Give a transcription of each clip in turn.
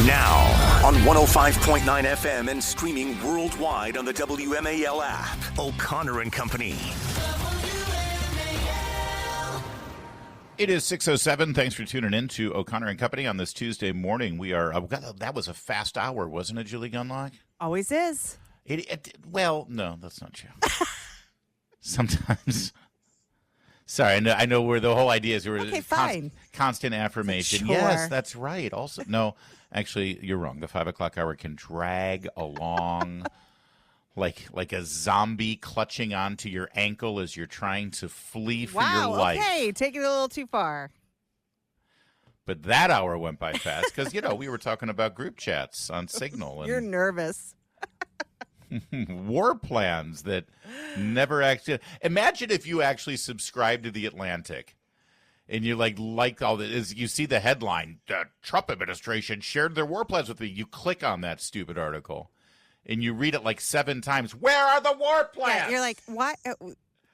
Now, on 105.9 FM and streaming worldwide on the WMAL app, O'Connor and Company. It is 6:07. Thanks for tuning in to O'Connor and Company on this Tuesday morning. We are, that was a fast hour, wasn't it, Julie Gunlock? Always is. Well, no, that's not true. Sometimes. Sorry, I know where the whole idea is. Okay, fine. Constant affirmation. Sure. Yes, that's right. Also, no, actually, you're wrong. The 5 o'clock hour can drag along like a zombie clutching onto your ankle as you're trying to flee for your life. Okay, taking it a little too far. But that hour went by fast because, we were talking about group chats on Signal. And You're nervous. war plans that never actually. Imagine if you actually subscribed to The Atlantic and you like all this. You see the headline, the Trump administration shared their war plans with me. You click on that stupid article and you read it like 7 times. Where are the war plans? Yeah, you're like, what?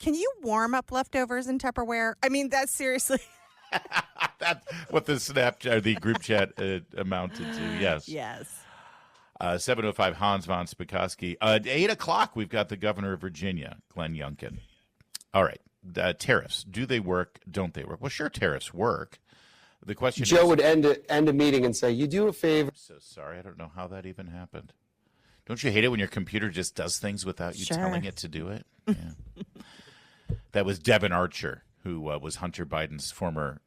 Can you warm up leftovers in Tupperware? I mean, that's seriously. That's what the group chat amounted to. Yes. Yes. 7:05, Hans von Spakovsky. 8 o'clock, we've got the governor of Virginia, Glenn Youngkin. All right. Tariffs. Do they work? Don't they work? Well, sure, tariffs work. The question Joe is, would end a meeting and say, you do a favor. I'm so sorry. I don't know how that even happened. Don't you hate it when your computer just does things without you telling it to do it? Yeah. That was Devin Archer, who was Hunter Biden's former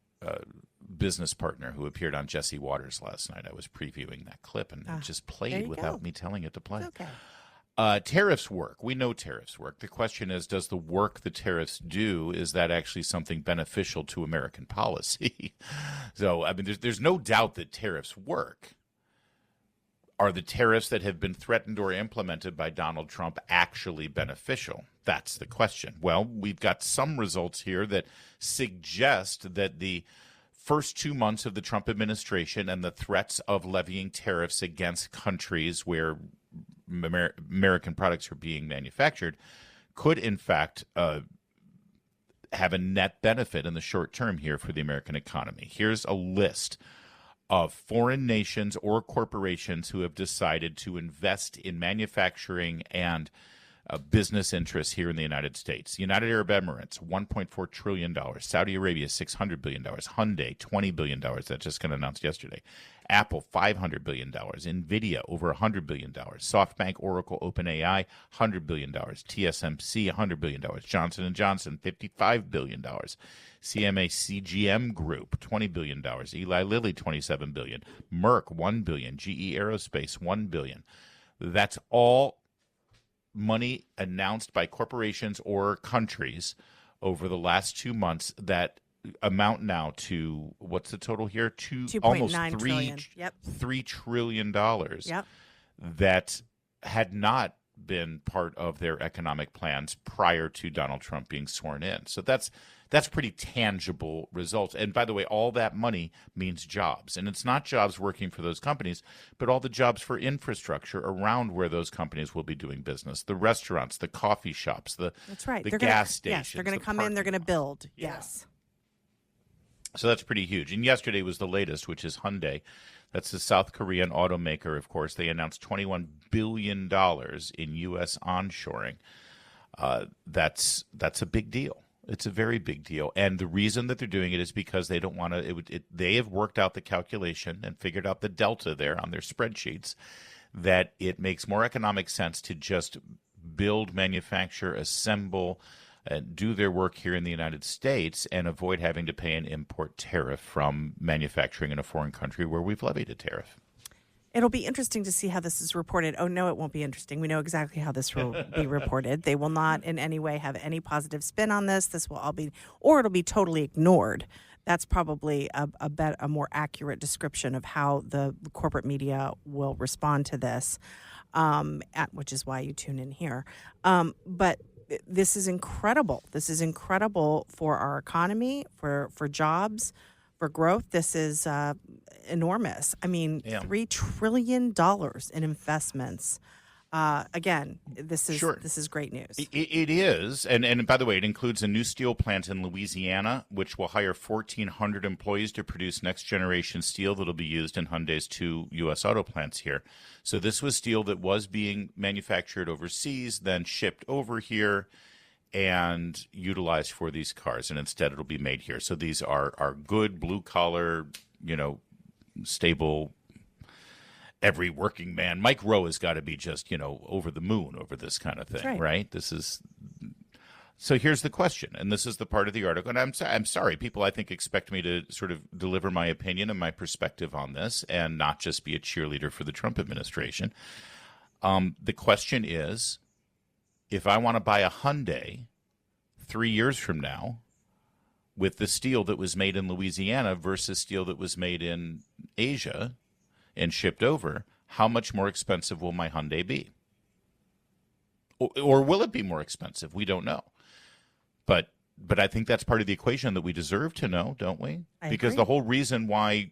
business partner, who appeared on Jesse Waters last night. I was previewing that clip, and it just played without me telling it to play. It's okay. Tariffs work. We know tariffs work. The question is, does the work the tariffs do, is that actually something beneficial to American policy? So, I mean, there's no doubt that tariffs work. Are the tariffs that have been threatened or implemented by Donald Trump actually beneficial? That's the question. Well, we've got some results here that suggest that the first 2 months of the Trump administration and the threats of levying tariffs against countries where American products are being manufactured could, in fact, have a net benefit in the short term here for the American economy. Here's a list of foreign nations or corporations who have decided to invest in manufacturing and business interests here in the United States. United Arab Emirates, $1.4 trillion. Saudi Arabia, $600 billion. Hyundai, $20 billion. That just got announced yesterday. Apple, $500 billion. NVIDIA, over $100 billion. SoftBank, Oracle, OpenAI, $100 billion. TSMC, $100 billion. Johnson & Johnson, $55 billion. CMA CGM Group, $20 billion. Eli Lilly, $27 billion. Merck, $1 billion. GE Aerospace, $1 billion. That's all money announced by corporations or countries over the last 2 months that amount now to, what's the total here? Almost $3 trillion that had not been part of their economic plans prior to Donald Trump being sworn in. So that's pretty tangible results. And by the way, all that money means jobs. And it's not jobs working for those companies, but all the jobs for infrastructure around where those companies will be doing business. The restaurants, the coffee shops, that's right. The gas stations. Yes, they're going to come in, they're going to build. Yeah. Yes. So that's pretty huge. And yesterday was the latest, which is Hyundai. That's the South Korean automaker, of course. They announced $21 billion in U.S. onshoring. That's a big deal. It's a very big deal. And the reason that they're doing it is because they don't want to they have worked out the calculation and figured out the delta there on their spreadsheets that it makes more economic sense to just build, manufacture, assemble, do their work here in the United States and avoid having to pay an import tariff from manufacturing in a foreign country where we've levied a tariff. It'll be interesting to see how this is reported. Oh, no, it won't be interesting. We know exactly how this will be reported. They will not in any way have any positive spin on this. This will all be, or it'll be totally ignored. That's probably a more accurate description of how the corporate media will respond to this, which is why you tune in here. But this is incredible. This is incredible for our economy, for jobs, for growth. This is enormous. I mean, $3 trillion in investments Again, this is great news. It is, and by the way, it includes a new steel plant in Louisiana, which will hire 1,400 employees to produce next-generation steel that will be used in Hyundai's 2 U.S. auto plants here. So this was steel that was being manufactured overseas, then shipped over here, and utilized for these cars, and instead it'll be made here. So these are good, blue-collar, stable. Every working man, Mike Rowe has got to be just, over the moon over this kind of thing, right? So here's the question, and this is the part of the article, and I'm sorry, people I think expect me to sort of deliver my opinion and my perspective on this and not just be a cheerleader for the Trump administration. The question is, if I want to buy a Hyundai 3 years from now with the steel that was made in Louisiana versus steel that was made in Asia and shipped over, how much more expensive will my Hyundai be? Or will it be more expensive? We don't know. But I think that's part of the equation that we deserve to know, don't we? Because the whole reason why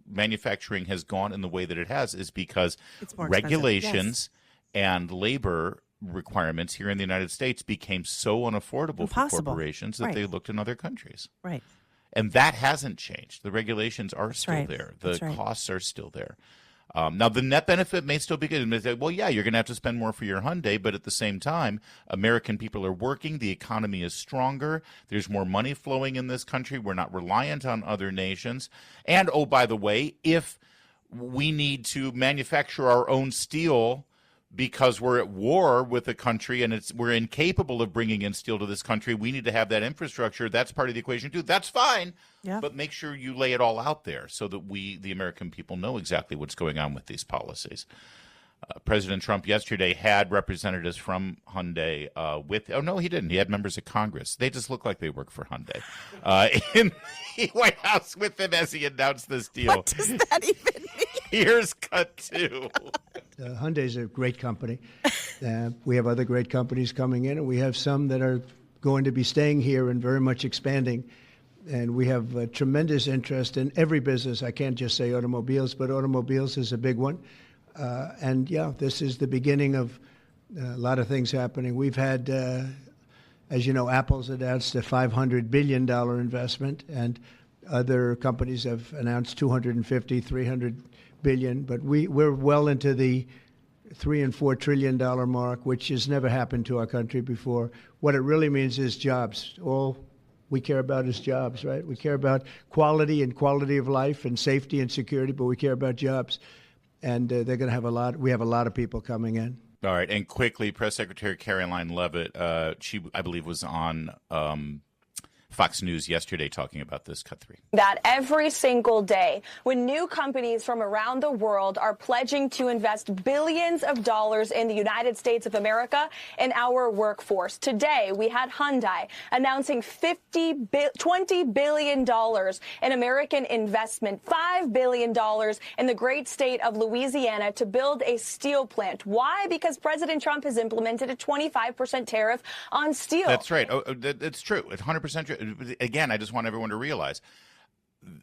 manufacturing has gone in the way that it has is because regulations and labor requirements here in the United States became so unaffordable for corporations that they looked in other countries. Right. And that hasn't changed. The regulations are still there. The costs are still there. Now, the net benefit may still be good. Well, yeah, you're going to have to spend more for your Hyundai, but at the same time, American people are working. The economy is stronger. There's more money flowing in this country. We're not reliant on other nations. And, oh, by the way, if we need to manufacture our own steel because we're at war with a country and we're incapable of bringing in steel to this country, we need to have that infrastructure. That's part of the equation too. That's fine, but make sure you lay it all out there so that we, the American people, know exactly what's going on with these policies. President Trump yesterday had representatives from Hyundai oh, no, he didn't. He had members of Congress. They just look like they work for Hyundai in the White House with him as he announced this deal. What does that even mean? Here's cut two. Hyundai's a great company. We have other great companies coming in, and we have some that are going to be staying here and very much expanding. And we have tremendous interest in every business. I can't just say automobiles, but automobiles is a big one. This is the beginning of a lot of things happening. We've had, as you know, Apple's announced a $500 billion investment, and other companies have announced $250, $300 billion. But we're well into the $3 and $4 trillion mark, which has never happened to our country before. What it really means is jobs. All we care about is jobs, right? We care about quality and quality of life and safety and security, but we care about jobs. And they're going to have we have a lot of people coming in. All right. And quickly, Press Secretary Caroline Leavitt, she, I believe, was on Fox News yesterday talking about this. Cut three. That every single day, when new companies from around the world are pledging to invest billions of dollars in the United States of America and our workforce. Today, we had Hyundai announcing $20 billion in American investment, $5 billion in the great state of Louisiana to build a steel plant. Why? Because President Trump has implemented a 25% tariff on steel. That's right. It's true. It's 100% true. Again, I just want everyone to realize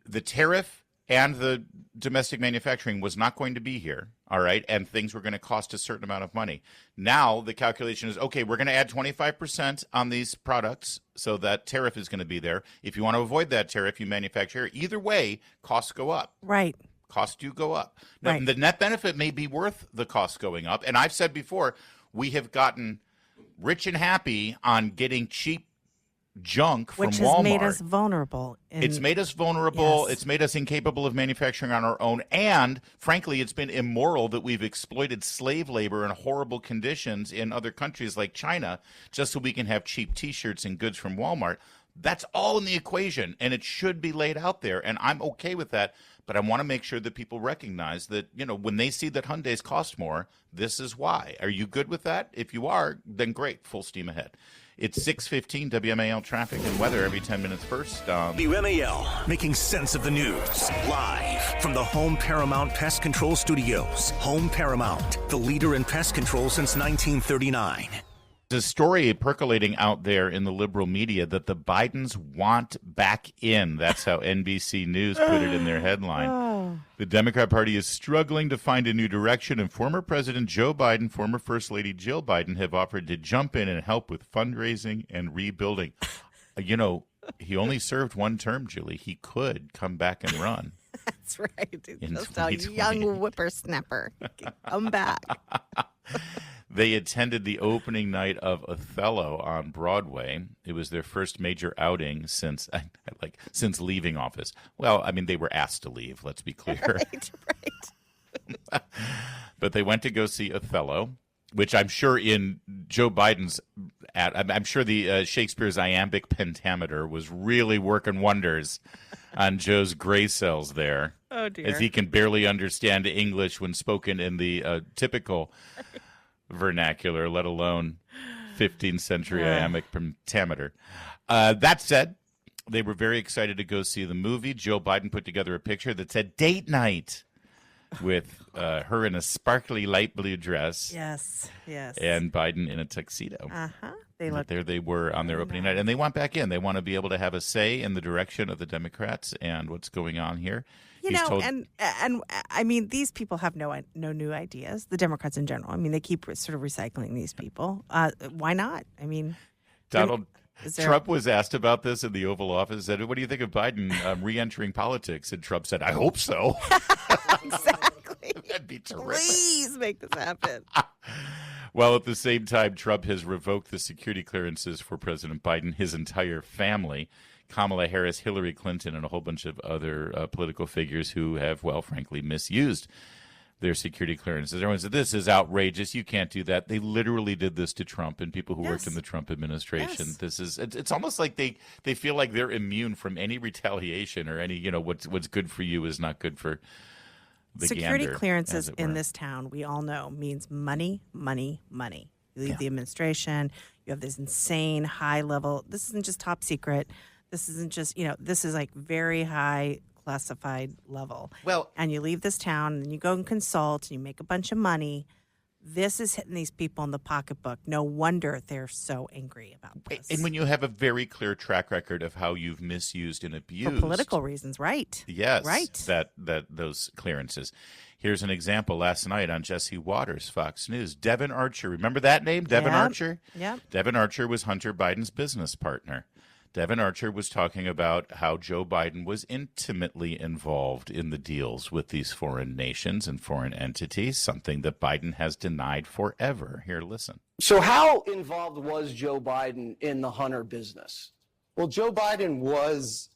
the tariff and the domestic manufacturing was not going to be here, all right, and things were going to cost a certain amount of money. Now the calculation is, okay, we're going to add 25% on these products, so that tariff is going to be there. If you want to avoid that tariff, you manufacture. Either way, costs go up. Right. Costs do go up. Now, the net benefit may be worth the cost going up, and I've said before, we have gotten rich and happy on getting cheap junk from Walmart. Which has made us vulnerable. It's made us vulnerable. Yes. It's made us incapable of manufacturing on our own. And, frankly, it's been immoral that we've exploited slave labor in horrible conditions in other countries like China just so we can have cheap T-shirts and goods from Walmart. That's all in the equation, and it should be laid out there, and I'm okay with that. But I want to make sure that people recognize that, when they see that Hyundais cost more, this is why. Are you good with that? If you are, then great. Full steam ahead. It's 6:15 WMAL traffic and weather every 10 minutes first. WMAL, making sense of the news. Live from the Home Paramount Pest Control Studios. Home Paramount, the leader in pest control since 1939. There's a story percolating out there in the liberal media that the Bidens want back in. That's how NBC News put it in their headline. The Democrat Party is struggling to find a new direction, and former President Joe Biden, former First Lady Jill Biden have offered to jump in and help with fundraising and rebuilding. He only served one term, Julie. He could come back and run. That's right. In Just a young whippersnapper. Come back. They attended the opening night of Othello on Broadway. It was their first major outing since leaving office. Well, I mean, they were asked to leave, let's be clear. Right. But they went to go see Othello, which I'm sure in Joe Biden's I'm sure the Shakespeare's iambic pentameter was really working wonders on Joe's gray cells there. Oh, dear. As he can barely understand English when spoken in the typical vernacular, let alone 15th century iambic pentameter. That said, they were very excited to go see the movie. Joe Biden put together a picture that said date night with her in a sparkly light blue dress. Yes. And Biden in a tuxedo. There they were on their opening night. And they want back in. They want to be able to have a say in the direction of the Democrats and what's going on here. And I mean, these people have no new ideas, the Democrats in general. I mean, they keep sort of recycling these people. Why not? I mean, Trump was asked about this in the Oval Office. Said, "What do you think of Biden re-entering politics?" And Trump said, "I hope so." Exactly. That'd be terrific. Please make this happen. Well, at the same time, Trump has revoked the security clearances for President Biden, his entire family, Kamala Harris, Hillary Clinton, and a whole bunch of other political figures who have, well, frankly, misused their security clearances. Everyone said, this is outrageous. You can't do that. They literally did this to Trump and people who worked in the Trump administration. Yes. It's almost like they feel like they're immune from any retaliation or any, what's good for you is not good for the security gander, clearances in this town, we all know, means money, money, money. You leave the administration, you have this insane high level. This isn't just top secret. This isn't just, this is like very high classified level. Well, and you leave this town and you go and consult and you make a bunch of money. This is hitting these people in the pocketbook. No wonder they're so angry about this. And when you have a very clear track record of how you've misused and abused for political reasons, right? Yes, right. That those clearances. Here's an example. Last night on Jesse Waters, Fox News, Devin Archer. Remember that name, Devin Archer? Yeah. Devin Archer was Hunter Biden's business partner. Devin Archer was talking about how Joe Biden was intimately involved in the deals with these foreign nations and foreign entities, something that Biden has denied forever. Here, listen. So how involved was Joe Biden in the Hunter business? Well, Joe Biden was,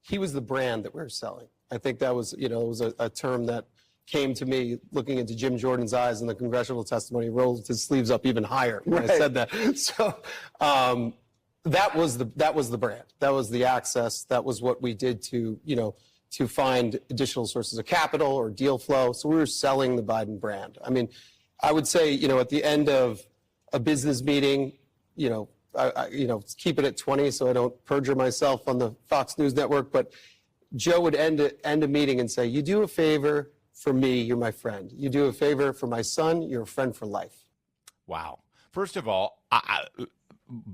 he was the brand that we were selling. I think that was, it was a term that came to me looking into Jim Jordan's eyes in the congressional testimony, rolled his sleeves up even higher when I said that. So, that was the brand. That was the access. That was what we did to find additional sources of capital or deal flow. So we were selling the Biden brand. I mean, I would say, at the end of a business meeting, keep it at 20 so I don't perjure myself on the Fox News network. But Joe would end a meeting and say, "You do a favor for me, you're my friend. You do a favor for my son, you're a friend for life." Wow. First of all,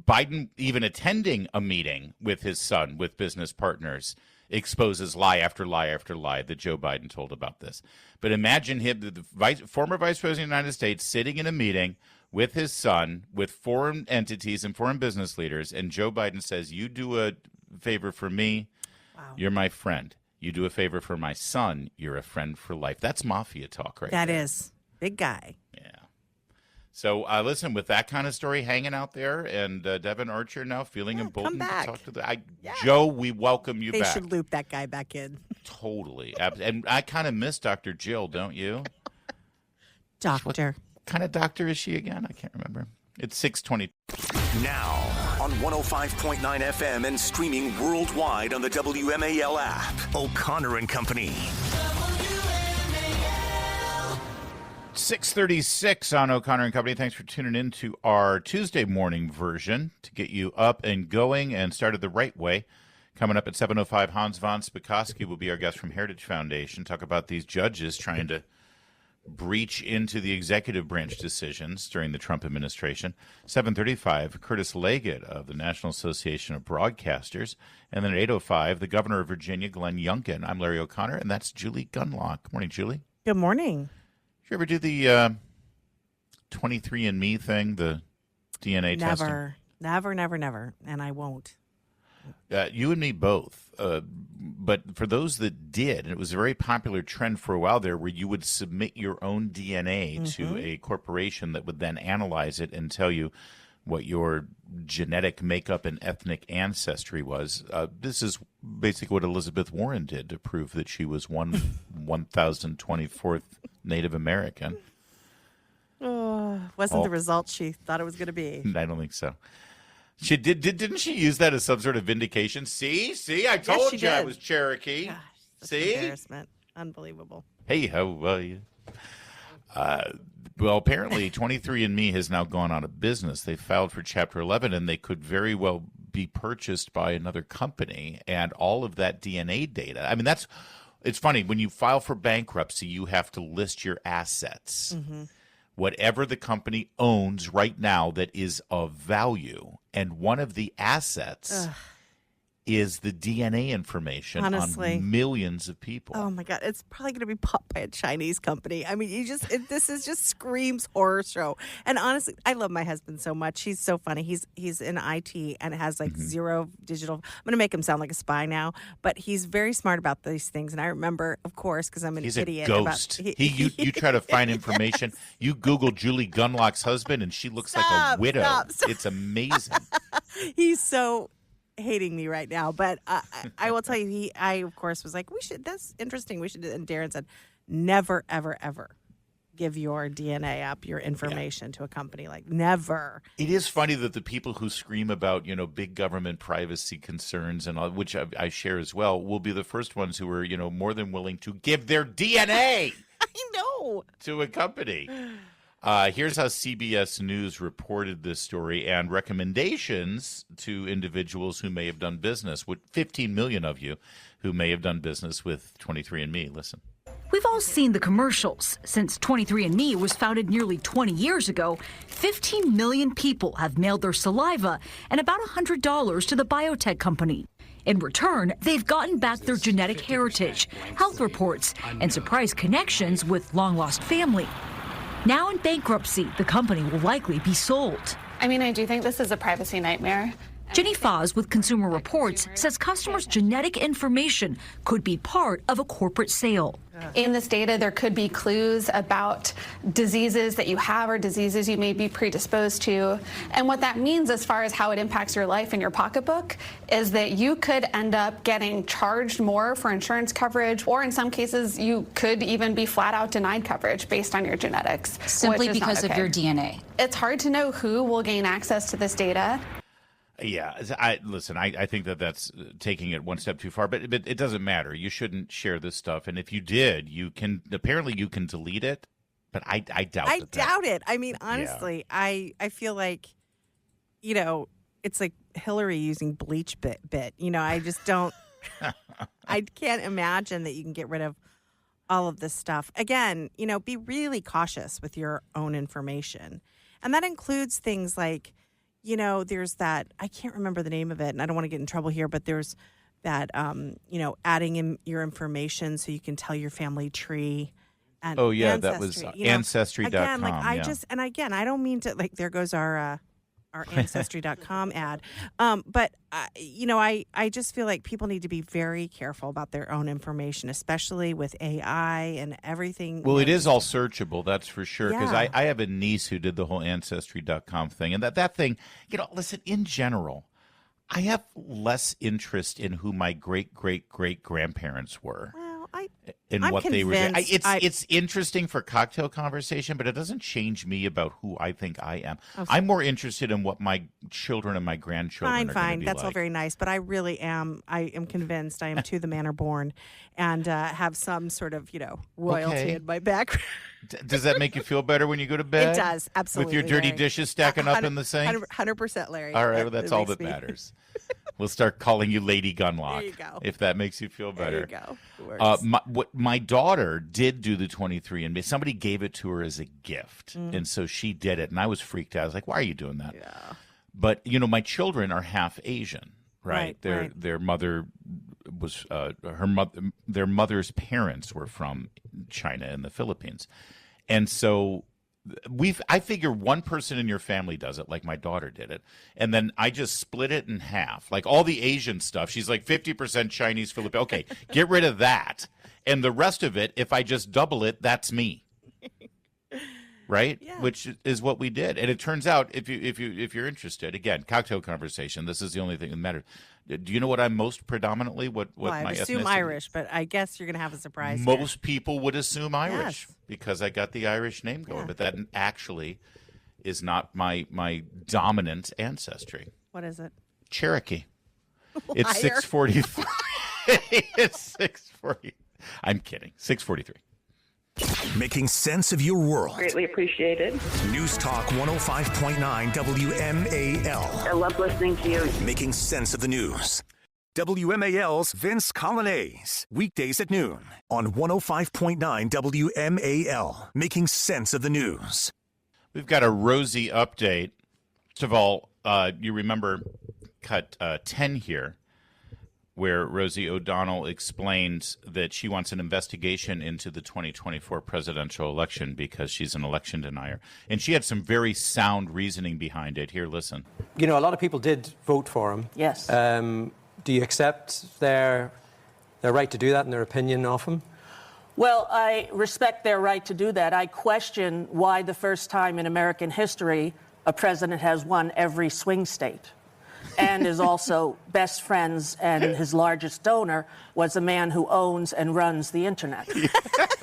Biden even attending a meeting with his son, with business partners, exposes lie after lie after lie that Joe Biden told about this. But imagine him, the former vice president of the United States, sitting in a meeting with his son, with foreign entities and foreign business leaders, and Joe Biden says, "You do a favor for me, you're my friend. You do a favor for my son, you're a friend for life." That's mafia talk, right? That is. Big guy. Yeah. So, listen, with that kind of story hanging out there and Devin Archer now feeling emboldened to talk to Joe, we welcome you back. They should loop that guy back in. Totally. And I kind of miss Dr. Jill, don't you? Doctor. What kind of doctor is she again? I can't remember. It's 6:20. Now on 105.9 FM and streaming worldwide on the WMAL app. O'Connor and Company. 6:36 on O'Connor and Company. Thanks for tuning in to our Tuesday morning version to get you up and going and started the right way. Coming up at 7:05, Hans von Spakovsky will be our guest from Heritage Foundation. Talk about these judges trying to breach into the executive branch decisions during the Trump administration. 7:35, Curtis Leggett of the National Association of Broadcasters. And then at 8:05, the governor of Virginia, Glenn Youngkin. I'm Larry O'Connor, and that's Julie Gunlock. Good morning, Julie. Good morning. Did you ever do the 23andMe thing, the DNA testing? Never. And I won't. You and me both. But for those that did, and it was a very popular trend for a while there where you would submit your own DNA to a corporation that would then analyze it and tell you what your genetic makeup and ethnic ancestry was. This is basically what Elizabeth Warren did to prove that she was 1,024th Native American. Wasn't the result she thought it was going to be. I don't think so. She didn't she use that as some sort of vindication? See, I told you I was Cherokee. Gosh, see, embarrassment, unbelievable. Hey, how are you? Well, apparently 23andMe has now gone out of business. They filed for Chapter 11, and they could very well be purchased by another company. And all of that DNA data. I mean, it's funny when you file for bankruptcy, you have to list your assets. Whatever the company owns right now that is of value. And one of the assets is the DNA information on millions of people. Oh, my God. It's probably going to be bought by a Chinese company. I mean, this is just screams horror show. And honestly, I love my husband so much. He's so funny. He's in IT and has like zero digital. I'm going to make him sound like a spy now, but he's very smart about these things. And I remember, of course, because I'm an idiot. He's a ghost. You try to find information. Yes. You Google Julie Gunlock's husband, and she looks like a widow. Stop. It's amazing. He's so hating me right now, but I will tell you, I of course was like, that's interesting, we should do it. And Darren said, never, ever, ever give your DNA up, your information to a company. Like, never. It is funny that the people who scream about, big government privacy concerns, and all, which I share as well, will be the first ones who are, more than willing to give their DNA I know. to a company. Here's how CBS News reported this story and recommendations to individuals who may have done business with 15 million of you who may have done business with 23andMe. Listen. We've all seen the commercials. Since 23andMe was founded nearly 20 years ago, 15 million people have mailed their saliva and about $100 to the biotech company. In return, they've gotten back their genetic heritage, health reports, and surprise connections with long-lost family. Now in bankruptcy, the company will likely be sold. I mean, I do think this is a privacy nightmare. Jenny Foz with Consumer Reports says customers' genetic information could be part of a corporate sale. In this data, there could be clues about diseases that you have or diseases you may be predisposed to. And what that means as far as how it impacts your life and your pocketbook is that you could end up getting charged more for insurance coverage, or in some cases, you could even be flat out denied coverage based on your genetics. Simply because of your DNA. It's hard to know who will gain access to this data. Yeah, I think that's taking it one step too far, but it doesn't matter. You shouldn't share this stuff, and if you did, you can delete it, but I doubt it. I doubt it. I mean, honestly, yeah. I feel like, it's like Hillary using bleach bit. I just don't. I can't imagine that you can get rid of all of this stuff. Again, be really cautious with your own information, and that includes things like, there's that, I can't remember the name of it, and I don't want to get in trouble here, but there's that, adding in your information so you can tell your family tree. And that was Ancestry.com. Again, I don't mean to, there goes our Ancestry.com ad. But, I just feel like people need to be very careful about their own information, especially with AI and everything. Well, it is all searchable, that's for sure. Because I have a niece who did the whole Ancestry.com thing. And that thing, listen, in general, I have less interest in who my great-great-great-grandparents were. I'm what they were doing. convinced It's interesting for cocktail conversation, but it doesn't change me about who I think I am. I'm more interested in what my children and my grandchildren are going to be That's like. all very nice, but I really am. I am convinced I am to the manor born, and have some sort of royalty in my background. Does that make you feel better when you go to bed? It does, absolutely. With your dirty Larry. dishes stacking up in the sink? 100%, Larry. All right, well, that's all that matters. We'll start calling you Lady Gunlock. There you go. If that makes you feel better. There you go. My daughter did do the 23andMe. Somebody gave it to her as a gift, and so she did it, and I was freaked out. I was like, "Why are you doing that?" Yeah. But my children are half Asian, right? Right. Their mother was their mother's parents were from China and the Philippines, and so. I figure one person in your family does it, like my daughter did it, and then I just split it in half. Like all the Asian stuff, she's like 50% Chinese, Filipino. Okay, get rid of that, and the rest of it, if I just double it, that's me, right? Yeah. Which is what we did, and it turns out if you're interested, again, cocktail conversation. This is the only thing that matters. Do you know what I'm most predominantly? What I my assume ethnicity? Irish, but I guess you're going to have a surprise. Here. Most people would assume Irish Yes. because I got the Irish name going, Yeah. but that actually is not my dominant ancestry. What is it? Cherokee. It's Liar. 643. It's 640. I'm kidding. 643. Making sense of your world. Greatly appreciated. News Talk 105.9 WMAL. I love listening to you. Making sense of the news. WMAL's Vince Colonnese. Weekdays at noon on 105.9 WMAL. Making sense of the news. We've got a Rosie update. First of all, you remember cut 10 here, where Rosie O'Donnell explained that she wants an investigation into the 2024 presidential election because she's an election denier. And she had some very sound reasoning behind it. Here, listen. A lot of people did vote for him. Yes. Do you accept their right to do that and their opinion of him? Well, I respect their right to do that. I question why the first time in American history a president has won every swing state and is also best friends, and his largest donor was a man who owns and runs the internet.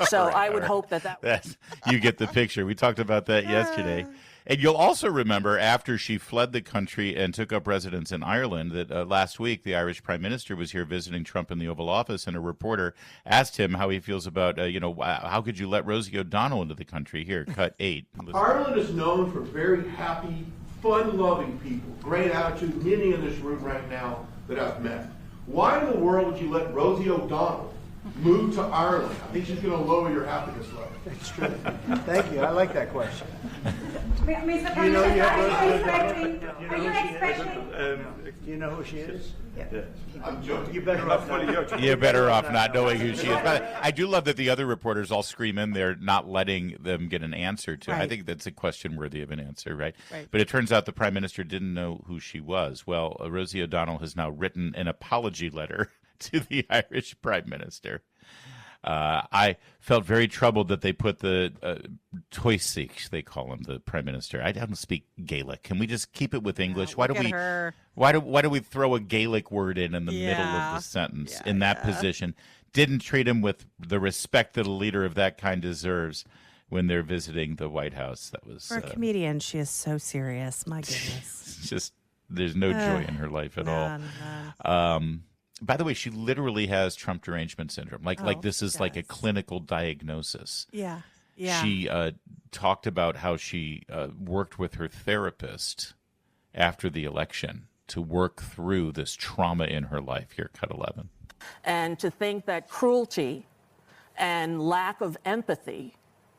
So I would hope that you get the picture. We talked about that yesterday. And you'll also remember after she fled the country and took up residence in Ireland that last week the Irish Prime Minister was here visiting Trump in the Oval Office, and a reporter asked him how he feels about, how could you let Rosie O'Donnell into the country? Here, cut 8. Listen. Ireland is known for very happy, fun-loving people, great attitude, many in this room right now that I've met. Why in the world would you let Rosie O'Donnell move to Ireland? I think she's going to lower your happiness level. That's true. Thank you. I like that question. Mr. Do you know you have President, Rosie O'Donnell? are you expecting? Do you know who she is? Yeah. I'm joking. You better off not. You're better off not knowing who she is. But I do love that the other reporters all scream in there, not letting them get an answer to it. I Right. think that's a question worthy of an answer, right? Right. But it turns out the Prime Minister didn't know who she was. Well, Rosie O'Donnell has now written an apology letter to the Irish Prime Minister. I felt very troubled that they put the Taoiseach, they call him, the Prime Minister. I don't speak Gaelic. Can we just keep it with English? Why do we throw a Gaelic word in the middle of the sentence in that position? Didn't treat him with the respect that a leader of that kind deserves when they're visiting the White House. That was For a comedian, she is so serious. My goodness. just there's no joy in her life at all. By the way, she literally has Trump derangement syndrome. Like this is like a clinical diagnosis. Yeah. Yeah. She talked about how she worked with her therapist after the election to work through this trauma in her life. Here, cut 11. And to think that cruelty and lack of empathy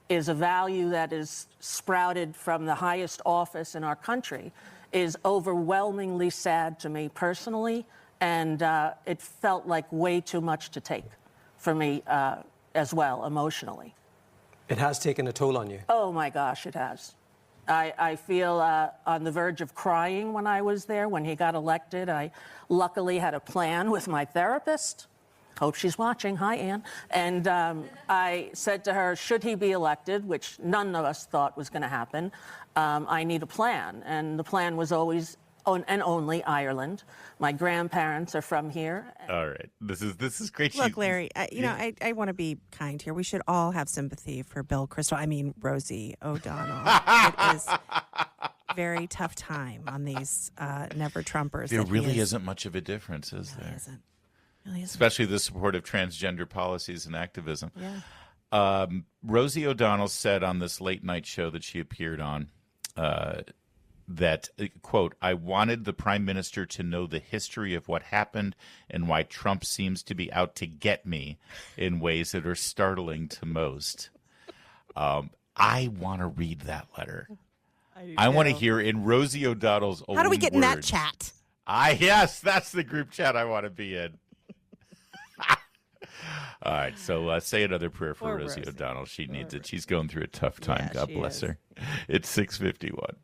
is a value that is sprouted from the highest office in our country is overwhelmingly sad to me personally. And it felt like way too much to take for me as well, emotionally. It has taken a toll on you. Oh, my gosh, it has. I feel on the verge of crying when I was there, when he got elected. I luckily had a plan with my therapist. Hope she's watching. Hi, Ann. And I said to her, should he be elected, which none of us thought was going to happen, I need a plan. And the plan was always and only Ireland. My grandparents are from here. All right. This is great. Look, Larry, I want to be kind here. We should all have sympathy for Rosie O'Donnell. It is a very tough time on these never Trumpers. There really isn't much of a difference, is there? Really isn't. Especially the support of transgender policies and activism. Yeah. Rosie O'Donnell said on this late night show that she appeared on that, quote, I wanted the prime minister to know the history of what happened and why Trump seems to be out to get me in ways that are startling to most. I want to read that letter. I want to hear in Rosie O'Donnell's own How do we get in that words. chat? Yes, that's the group chat I want to be in. All right, so say another prayer for Rosie O'Donnell. She needs it. She's going through a tough time. Yeah, God bless her. It's 6:51.